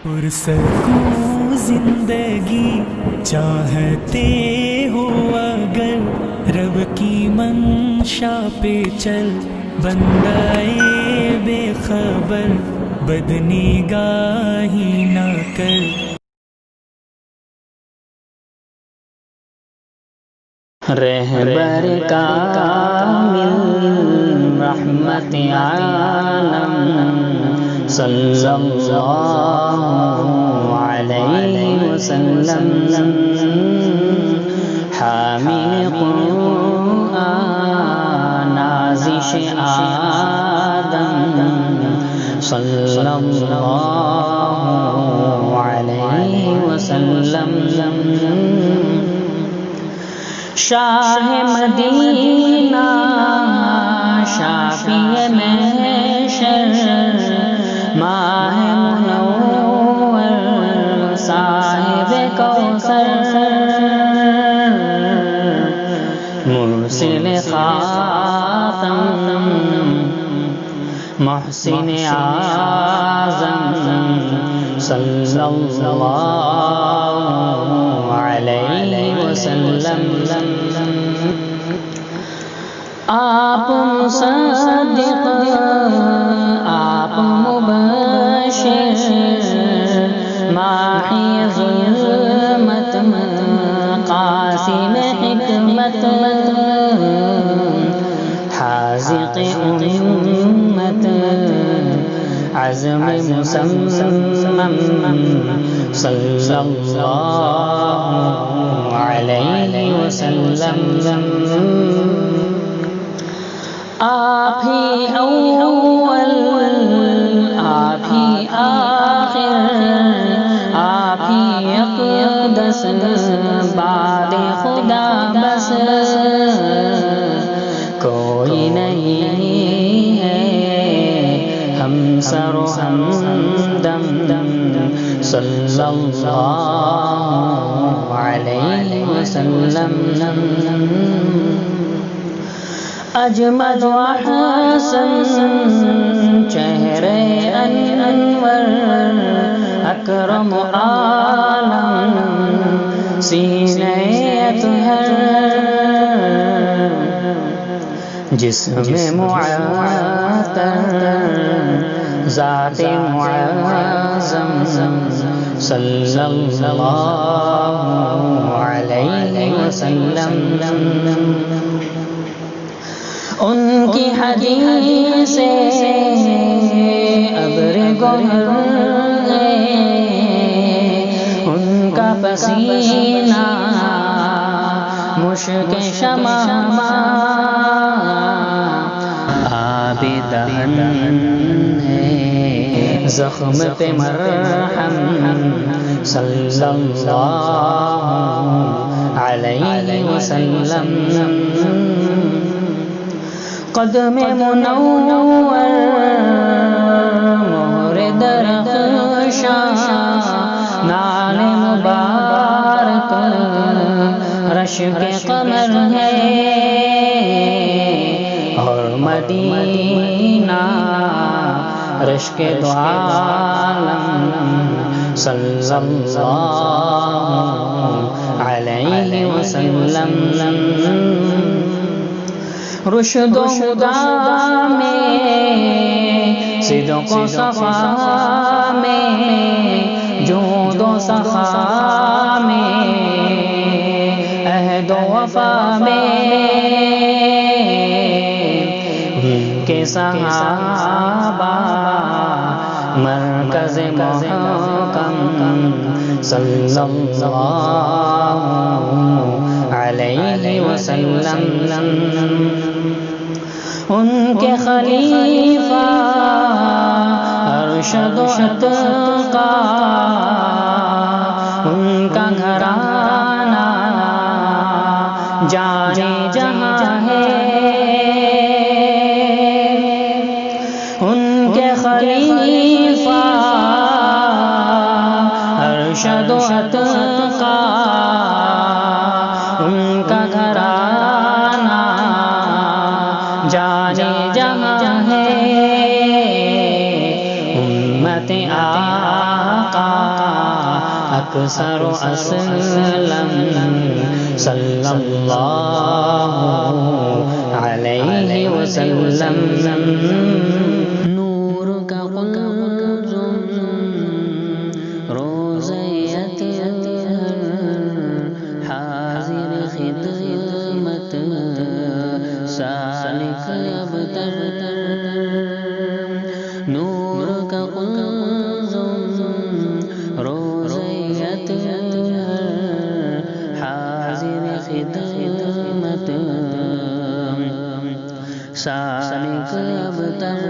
پرسکون زندگی چاہتے ہو اگر رب کی منشا پہ چل، بندائے بے خبر بدنگاہی نہ کر۔ رہبر کامل رحمت عالم صلی اللہ علیہ وسلم، حامل قرآن نازش آدم صلی اللہ علیہ وسلم، شاہ مدینہ شافی محشر، ماہ منور صاحب کوثر، مرسل خاتم محسن اعظم صلی اللہ علیہ وسلم، آپ مصدق آپ مبشر، ماحی ظلمت قاسم حکمت، حاذق امت عزم مسمم صلی اللہ علیہ وسلم، آپ ہی اول آپ ہی آخر، آپ ہی اقدس بعد خدا بس، کوئی نہیں ہے ہم سر و ہمدم صلی اللہ علیہ وسلم، اجمل و احسن چہرے انور، اکرم عالم سینہ اطہر، جسم معطر ذات معظم صلی اللہ علیہ وسلم، ان کی حدیث ابر گوہر ہے، ان کا پسینہ مشک شمع، آب دہن ہے زخم پہ مرہم صلی اللہ علیہ وسلم، قدم منور مہر درخشاں، نال مبارک رش کے قمر ہے، اور مدینہ رشک دو عالم صلی اللہ علیہ وسلم، رشد و ہدا میں صدق و صفا میں، جود و سخا میں، عہد و وفا میں، کے صحابہ مرکز محکم صلی اللہ علیہ وسلم، ان کے خلیفہ ارشد و اتقا، ان کا گھرانہ جانے جہاں ہے، ان کے خلیفہ ارشد و اتقا، ان کا گھرانہ جانے جہاں ہے، امت آقا اکثر و اسلم صلی اللہ علیہ وسلم نور کا قلزم روزیت حاضر خدمت سالک ابتر نور کا قلزم روزیت حاضر خدمت سالک ابتر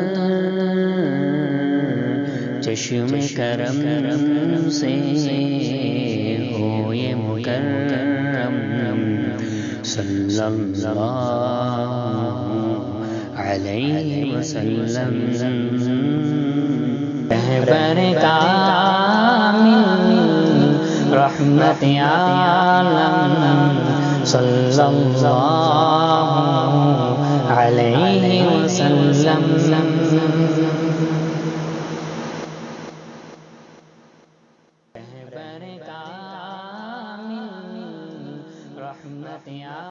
چشم کرم سے ہو یہ مکرم صلی اللہ علیہ وسلم رہبر کامل رحمت عالم صلی اللہ علیہ وسلم